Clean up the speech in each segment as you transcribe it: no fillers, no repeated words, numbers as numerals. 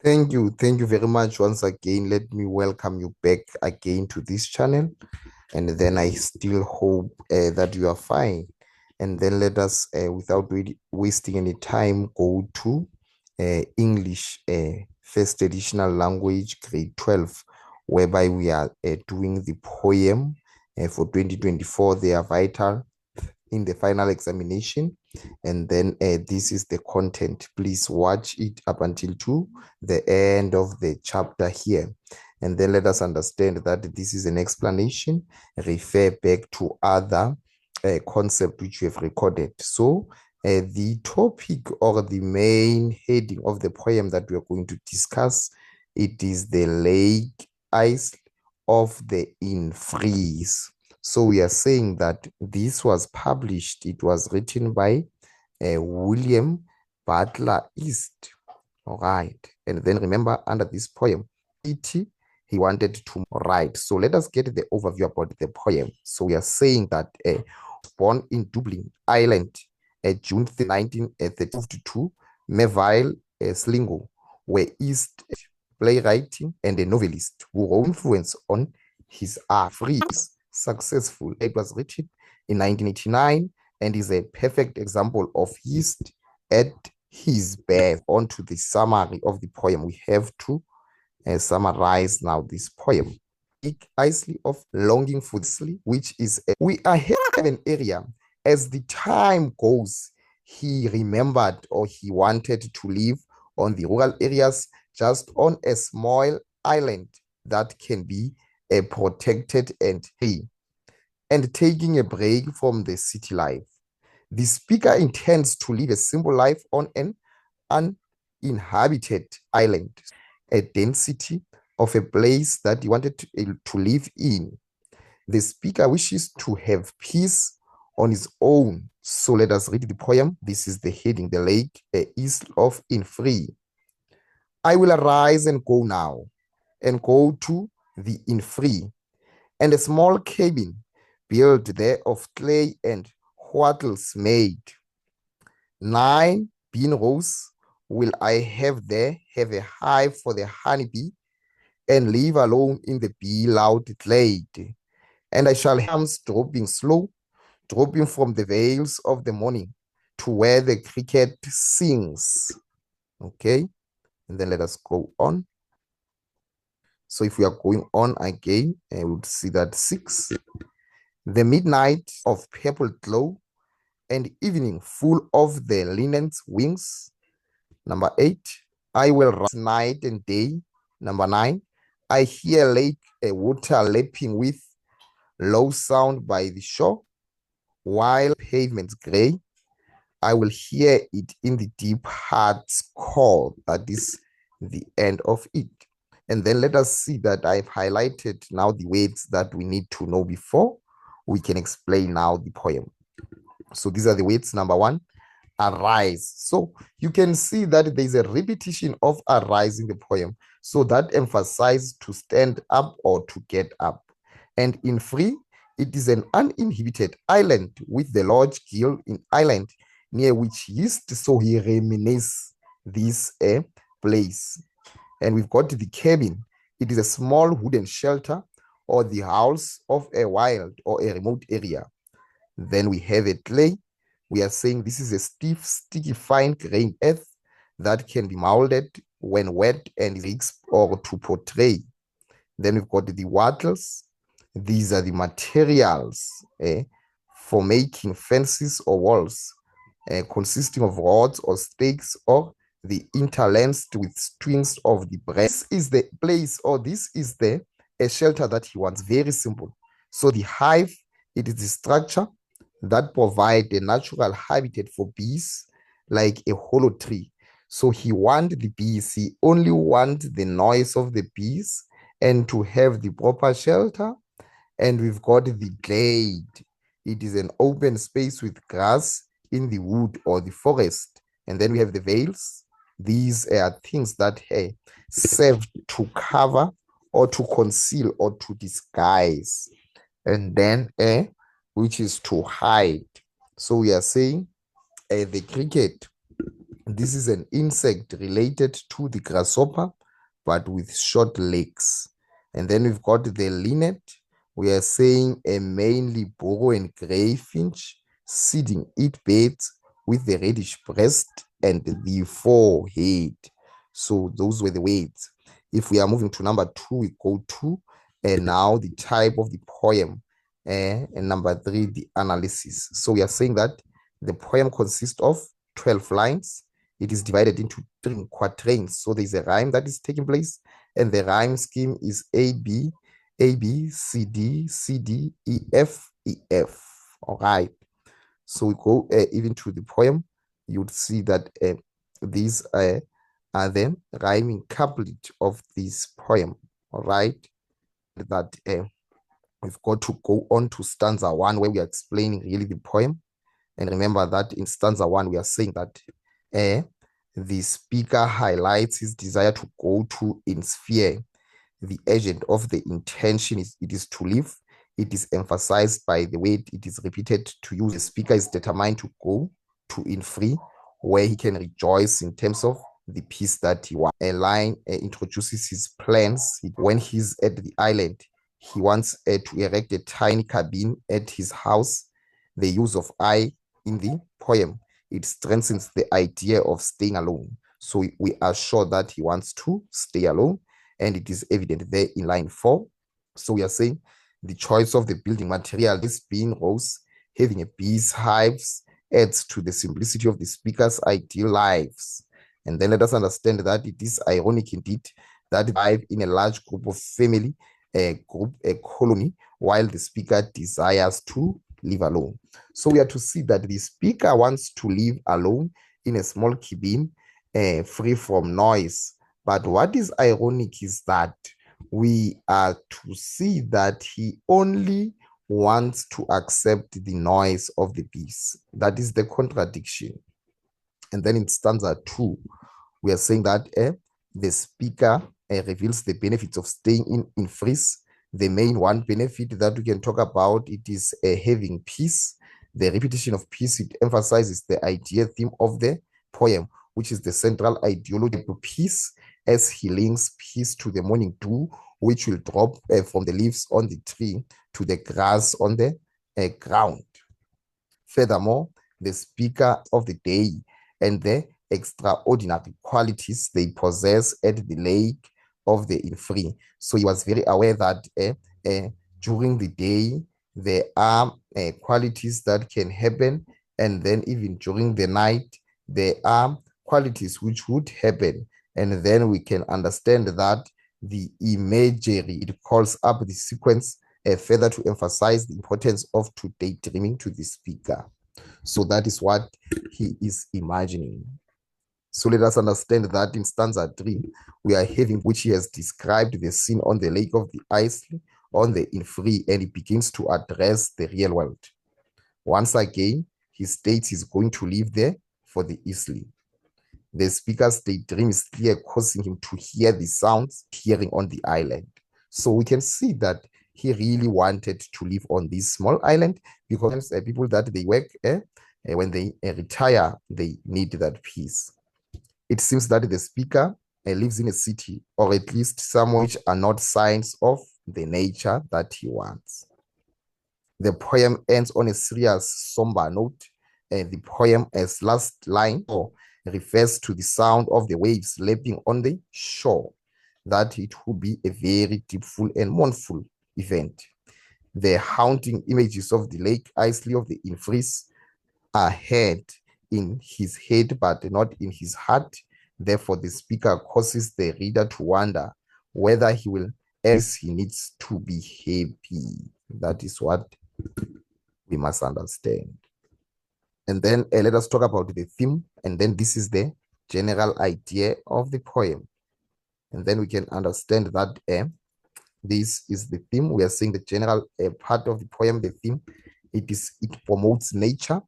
Thank you very much once again. Let me welcome you back again to this channel. And then I still hope that you are fine. And then let us, without wasting any time, go to English First Additional Language, Grade 12, whereby we are doing the poem for 2024. They are vital in the final examination. And then this is the content. Please watch it up until to the end of the chapter here. And then let us understand that this is an explanation. Refer back to other concept which we have recorded. So the topic or the main heading of the poem that we are going to discuss, it is the lake ice of the innsfree. So we are saying that this was published, it was written by William Butler East. All right. And then remember, under this poem, he wanted to write. So let us get the overview about the poem. So we are saying that born in Dublin, Ireland, June 1952, Melville Sligo were East playwriting and a novelist who wrote influence on his art. Freeze, successful. It was written in 1989 and is a perfect example of East at his best. On to the summary of the poem. We have to summarize now this poem. Isley of longing for sleep, which is we are here in an area. As the time goes, he remembered or he wanted to live on the rural areas, just on a small island that can be protected and free, and taking a break from the city life. The speaker intends to live a simple life on an uninhabited island, a density of a place that he wanted to live in. The speaker wishes to have peace on his own. So let us read the poem. This is the heading, the lake east of innsfree. I will arise and go now, and go to the innsfree, and a small cabin built there of clay and wattles made. 9 bean rows will I have there, have a hive for the honeybee, and live alone in the bee loud glade. And I shall hams dropping slow, dropping from the veils of the morning to where the cricket sings. Okay, and then let us go on. So if we are going on again, we would see that 6. The midnight of purple glow, and evening full of the linen's wings. Number 8, I will rise night and day. Number 9, I hear lake water lapping with low sound by the shore, while pavements gray. I will hear it in the deep heart's call. That is the end of it. And then let us see that I've highlighted now the words that we need to know before we can explain now the poem. So these are the words. Number 1, arise. So you can see that there's a repetition of arise in the poem. So that emphasizes to stand up or to get up. And innsfree, it is an uninhabited island with the large gill in island near which he used, so he reminisces this place. And we've got the cabin. It is a small wooden shelter or the house of a wild or a remote area. Then we have a clay. We are saying this is a stiff, sticky, fine-grained earth that can be molded when wet and leaks or to portray. Then we've got the wattles. These are the materials for making fences or walls, consisting of rods or stakes or the interlaced with strings of the branch. This is the place, or this is the shelter that he wants. Very simple. So the hive, it is the structure that provide a natural habitat for bees, like a hollow tree. So he wants the bees, he only wants the noise of the bees and to have the proper shelter. And we've got the glade. It is an open space with grass in the wood or the forest. And then we have the veils. These are things that serve to cover or to conceal or to disguise. And then which is to hide. So we are saying the cricket This is an insect related to the grasshopper, but with short legs. And then we've got the linnet. We are saying a mainly burrow and gray finch, seeding eat birds with the reddish breast and the forehead. So those were the words. If we are moving to number 2, we go to now the type of the poem. And number 3, the analysis. So we are saying that the poem consists of 12 lines. It is divided into 3 quatrains. So there's a rhyme that is taking place, and the rhyme scheme is A, B, C, D, C, D, E, F, E, F. All right. So we go even to the poem. You would see that these are the rhyming couplet of this poem. All right. That we've got to go on to stanza 1, where we are explaining really the poem. And remember that in stanza 1, we are saying that the speaker highlights his desire to go to innsfree. The agent of the intention is to live. It is emphasized by the way it is repeated to use. The speaker is determined to go to innsfree, where he can rejoice in terms of the peace that he wants. A line introduces his plans. When he's at the island, he wants to erect a tiny cabin at his house. The use of I in the poem, it strengthens the idea of staying alone. So we are sure that he wants to stay alone, and it is evident there in line 4. So we are saying the choice of the building material, this being rose, having a bee's hives, adds to the simplicity of the speaker's ideal lives. And then let us understand that it is ironic indeed that live in a large group of family, a colony, while the speaker desires to live alone. So we are to see that the speaker wants to live alone in a small cabin, free from noise. But what is ironic is that we are to see that he only wants to accept the noise of the bees. That is the contradiction. And then in stanza 2, we are saying that the speaker reveals the benefits of staying in freeze. The main one benefit that we can talk about, it is having peace. The repetition of peace, it emphasizes the idea theme of the poem, which is the central ideology of peace, as he links peace to the morning dew, which will drop from the leaves on the tree to the grass on the ground. Furthermore, the speaker of the day and the extraordinary qualities they possess at the lake of the innsfree. So he was very aware that during the day, there are qualities that can happen, and then even during the night, there are qualities which would happen. And then we can understand that the imagery, it calls up the sequence further to emphasize the importance of daydreaming to the speaker. So that is what he is imagining. So let us understand that in stanza 3, we are having, which he has described the scene on the lake of the Isley, on the innsfree, and he begins to address the real world. Once again, he states he's going to live there for the Isley. The speaker's daydream is clear, causing him to hear the sounds hearing on the island. So we can see that he really wanted to live on this small island, because people that they work when they retire, they need that peace. It seems that the speaker lives in a city, or at least somewhere which are not signs of the nature that he wants. The poem ends on a serious, somber note. The poem as last line refers to the sound of the waves lapping on the shore, that it would be a very deepful and mournful event. The haunting images of the lake Isley of the innsfree are heard in his head, but not in his heart. Therefore, the speaker causes the reader to wonder whether he will, as he needs to be happy. That is what we must understand. And then let us talk about the theme. And then this is the general idea of the poem. And then we can understand that this is the theme. We are saying the general part of the poem, the theme, it promotes nature,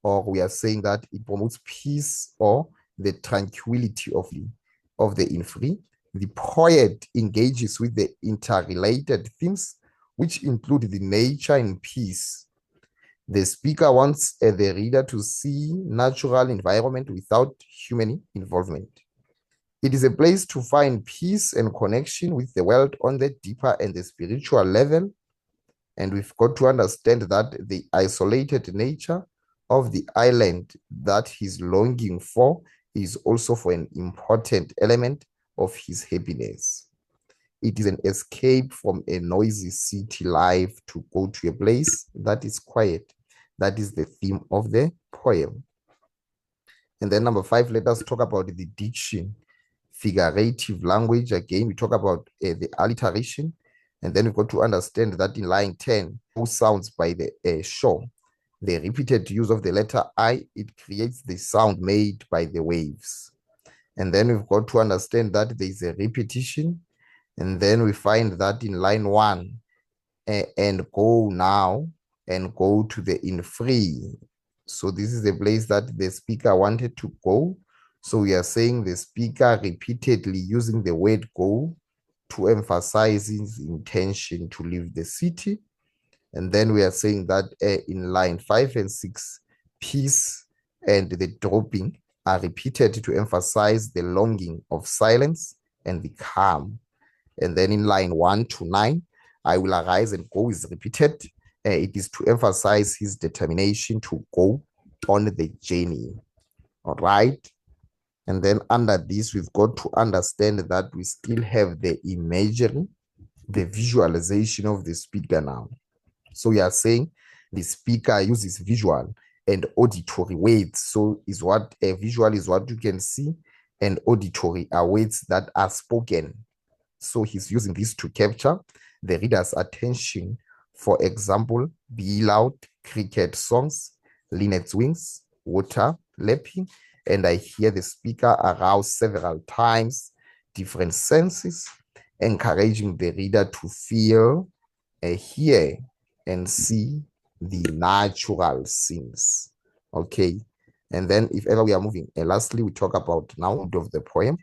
or we are saying that it promotes peace or the tranquility of the innsfree. The poet engages with the interrelated themes, which include the nature and peace. The speaker wants the reader to see natural environment without human involvement. It is a place to find peace and connection with the world on the deeper and the spiritual level. And we've got to understand that the isolated nature of the island that he's longing for is also for an important element of his happiness. It is an escape from a noisy city life to go to a place that is quiet. That is the theme of the poem. And then number 5, let us talk about the diction, figurative language. Again, we talk about the alliteration. And then we've got to understand that in line 10, those sounds by the shore, the repeated use of the letter I, it creates the sound made by the waves. And then we've got to understand that there is a repetition. And then we find that in line 1, and go now, and go to the innsfree. So this is the place that the speaker wanted to go. So we are saying the speaker repeatedly using the word go to emphasize his intention to leave the city. And then we are saying that in line 5 and 6, peace and the dropping are repeated to emphasize the longing of silence and the calm. And then in line 1 to 9, I will arise and go is repeated. It is to emphasize his determination to go on the journey. All right. And then under this, we've got to understand that we still have the imagery, the visualization of the speaker now. So we are saying the speaker uses visual and auditory words. So is what a visual is what you can see, and auditory are words that are spoken. So he's using this to capture the reader's attention. For example, be loud, cricket songs, linnet's wings, water lapping, and I hear the speaker arouse several times different senses, encouraging the reader to feel, hear, and see the natural scenes. Okay, and then if ever we are moving, lastly, we talk about now of the poem.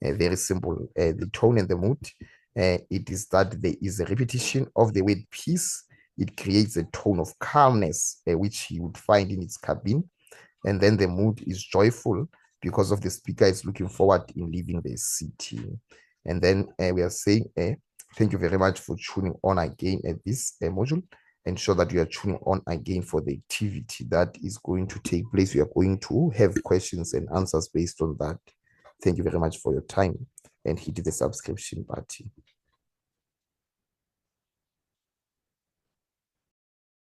Very simple. The tone and the mood. It is that there is a repetition of the word peace. It creates a tone of calmness, which you would find in its cabin. And then the mood is joyful because of the speaker is looking forward in leaving the city. And then we are saying, thank you very much for tuning on again at this module. Ensure that you are tuning on again for the activity that is going to take place. We are going to have questions and answers based on that. Thank you very much for your time, and hit the subscription button.